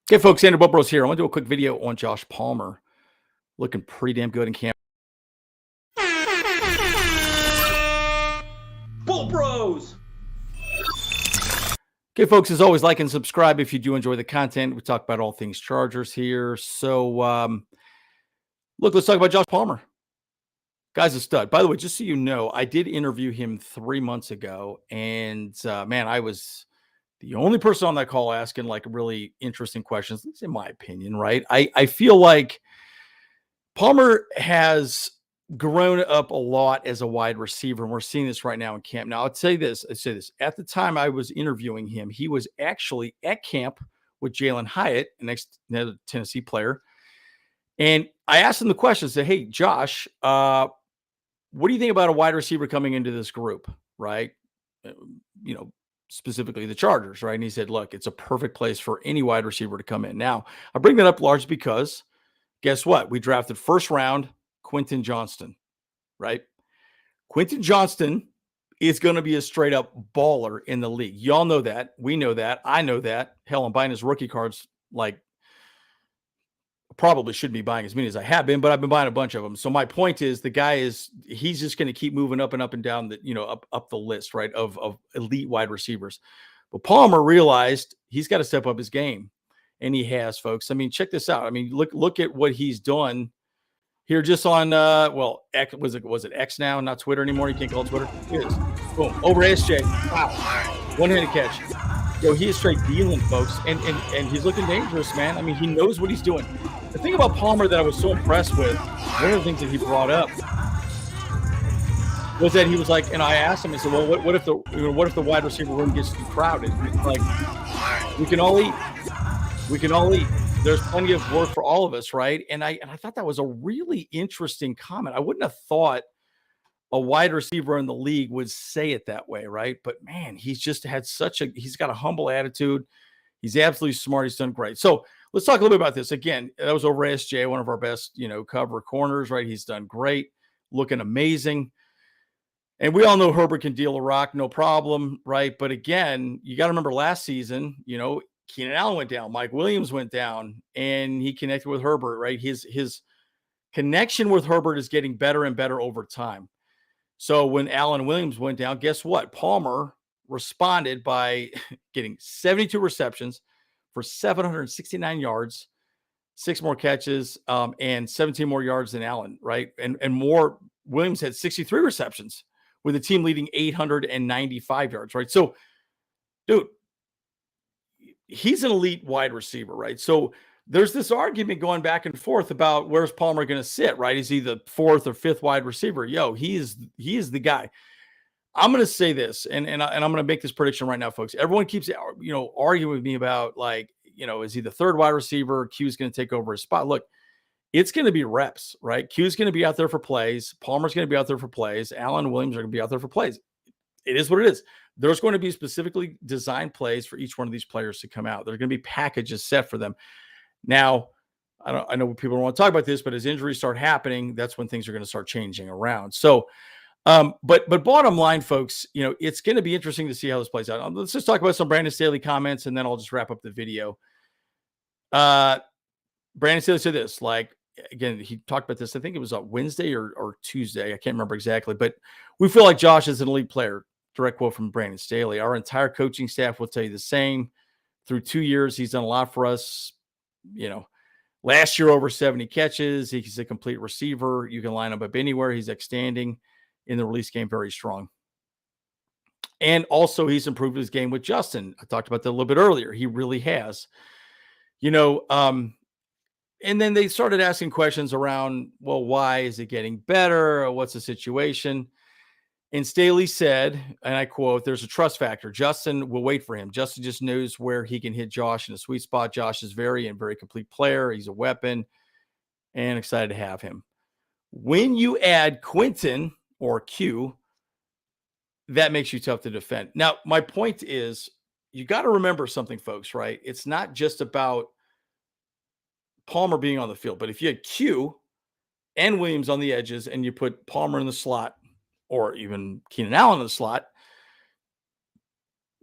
Okay, folks, Andrew Bobros here. I want to do a quick video on Josh Palmer. Looking pretty damn good in camp. Bull Bros! Okay, folks, as always, like and subscribe if you do enjoy the content. We talk about all things Chargers here. So, look, let's talk about Josh Palmer. Guy's a stud. By the way, just so you know, I did interview him 3 months ago. And, man, I was the only person on that call asking, like, really interesting questions, at least in my opinion, right? I feel like Palmer has grown up a lot as a wide receiver, and we're seeing this right now in camp. Now, I'd say this. At the time I was interviewing him, he was actually at camp with Jalen Hyatt, another Tennessee player. And I asked him the question, said, "Hey, Josh, what do you think about a wide receiver coming into this group?" Right? Uh, You know, specifically the Chargers, right? And he said, "Look, it's a perfect place for any wide receiver to come in." Now, I bring that up largely because guess what? We drafted first round Quentin Johnston, right? Quentin Johnston is going to be a straight up baller in the league. Y'all know that. We know that. I know that. Hell, I'm buying his rookie cards like probably shouldn't be buying as many as I have been, but I've been buying a bunch of them. So my point is he's just going to keep moving up and down up the list, right? Of elite wide receivers. But Palmer realized he's got to step up his game. And he has, folks. I mean, check this out. I mean, look at what he's done here just on X, was it X now, not Twitter anymore? You can't call it Twitter. Here it is. Boom. Over SJ. Wow. One-handed catch. Yo, he is straight dealing, folks. And he's looking dangerous, man. I mean, he knows what he's doing. The thing about Palmer that I was so impressed with, one of the things that he brought up was that he was like, and I asked him, I said, well, what if the wide receiver room gets too crowded? Like, we can all eat. There's plenty of work for all of us, right? And I thought that was a really interesting comment. I wouldn't have thought a wide receiver in the league would say it that way, right? But man, he's got a humble attitude. He's absolutely smart. He's done great. So let's talk a little bit about this. Again, that was over SJ, one of our best, cover corners, right? He's done great, looking amazing. And we all know Herbert can deal a rock, no problem, right? But again, you got to remember last season, Keenan Allen went down, Mike Williams went down, and he connected with Herbert, right? His connection with Herbert is getting better and better over time. So when Allen Williams went down, guess what? Palmer responded by getting 72 receptions for 769 yards, 6 more catches, and 17 more yards than Allen, right? And more. Williams had 63 receptions with the team leading 895 yards, right? So, dude, he's an elite wide receiver, right? So there's this argument going back and forth about where's Palmer going to sit, right? Is he the 4th or 5th wide receiver? Yo, he is the guy. I'm going to say this, and I'm going to make this prediction right now, folks. Everyone keeps, arguing with me about like, is he the 3rd wide receiver? Q's going to take over his spot. Look, it's going to be reps, right? Q's going to be out there for plays. Palmer's going to be out there for plays. Allen and Williams are going to be out there for plays. It is what it is. There's going to be specifically designed plays for each one of these players to come out. There are going to be packages set for them. Now, I know people don't want to talk about this, but as injuries start happening, that's when things are going to start changing around. So, but bottom line, folks, it's going to be interesting to see how this plays out. Let's just talk about some Brandon Staley comments, and then I'll just wrap up the video. Brandon Staley said this, like, again, he talked about this, I think it was on Wednesday or Tuesday. I can't remember exactly, but we feel like Josh is an elite player. Direct quote from Brandon Staley. Our entire coaching staff will tell you the same. Through 2 years, he's done a lot for us. Last year, over 70 catches. He's a complete receiver. You can line him up anywhere. He's outstanding in the release game, very strong. And also, he's improved his game with Justin. I talked about that a little bit earlier. He really has. And then they started asking questions around, well, why is it getting better? Or what's the situation? And Staley said, and I quote, there's a trust factor. Justin will wait for him. Justin just knows where he can hit Josh in a sweet spot. Josh is very complete player. He's a weapon and excited to have him. When you add Quentin or Q, that makes you tough to defend. Now, my point is you got to remember something, folks, right? It's not just about Palmer being on the field, but if you had Q and Williams on the edges and you put Palmer in the slot, or even Keenan Allen in the slot,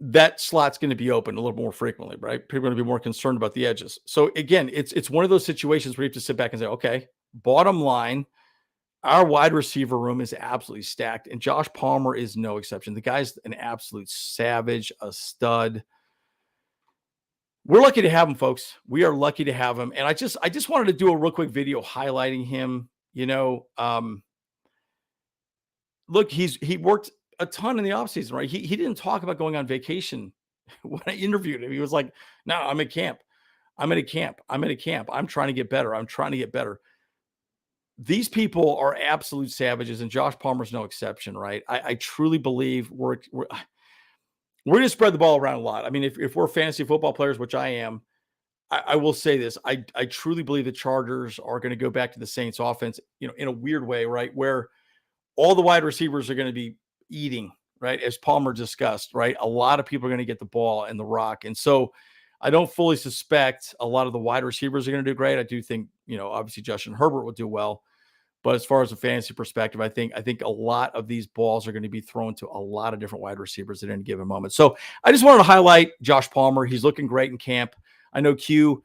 that slot's going to be open a little more frequently, right? People are going to be more concerned about the edges. So again, it's one of those situations where you have to sit back and say, okay, bottom line, our wide receiver room is absolutely stacked, and Josh Palmer is no exception. The guy's an absolute savage, a stud. We're lucky to have him, folks. We are lucky to have him. And I just wanted to do a real quick video highlighting him. Look, he worked a ton in the offseason, right? He didn't talk about going on vacation when I interviewed him. He was like, no, I'm in camp. I'm in a camp. I'm trying to get better. These people are absolute savages, and Josh Palmer's no exception, right? I truly believe we're going to spread the ball around a lot. I mean, if we're fantasy football players, which I am, I will say this. I truly believe the Chargers are going to go back to the Saints offense, in a weird way, right? Where all the wide receivers are going to be eating, right? As Palmer discussed, right? A lot of people are going to get the ball and the rock. And so I don't fully suspect a lot of the wide receivers are going to do great. I do think, obviously Justin Herbert will do well. But as far as a fantasy perspective, I think a lot of these balls are going to be thrown to a lot of different wide receivers at any given moment. So I just wanted to highlight Josh Palmer. He's looking great in camp. I know Q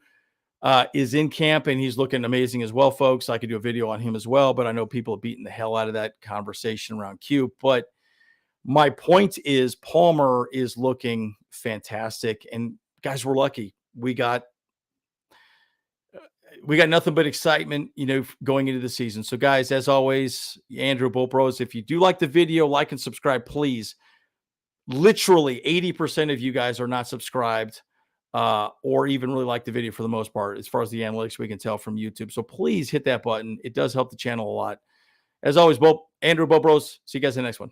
is in camp, and he's looking amazing as well, folks. I could do a video on him as well, but I know people have beaten the hell out of that conversation around Q. But my point is Palmer is looking fantastic. And guys, we're lucky. We got nothing but excitement, going into the season. So guys, as always, Andrew Bull Bros, if you do like the video, like and subscribe, please. Literally 80% of you guys are not subscribed or even really like the video for the most part, as far as the analytics we can tell from YouTube. So please hit that button. It does help the channel a lot. As always, Andrew Bull Bros. See you guys in the next one.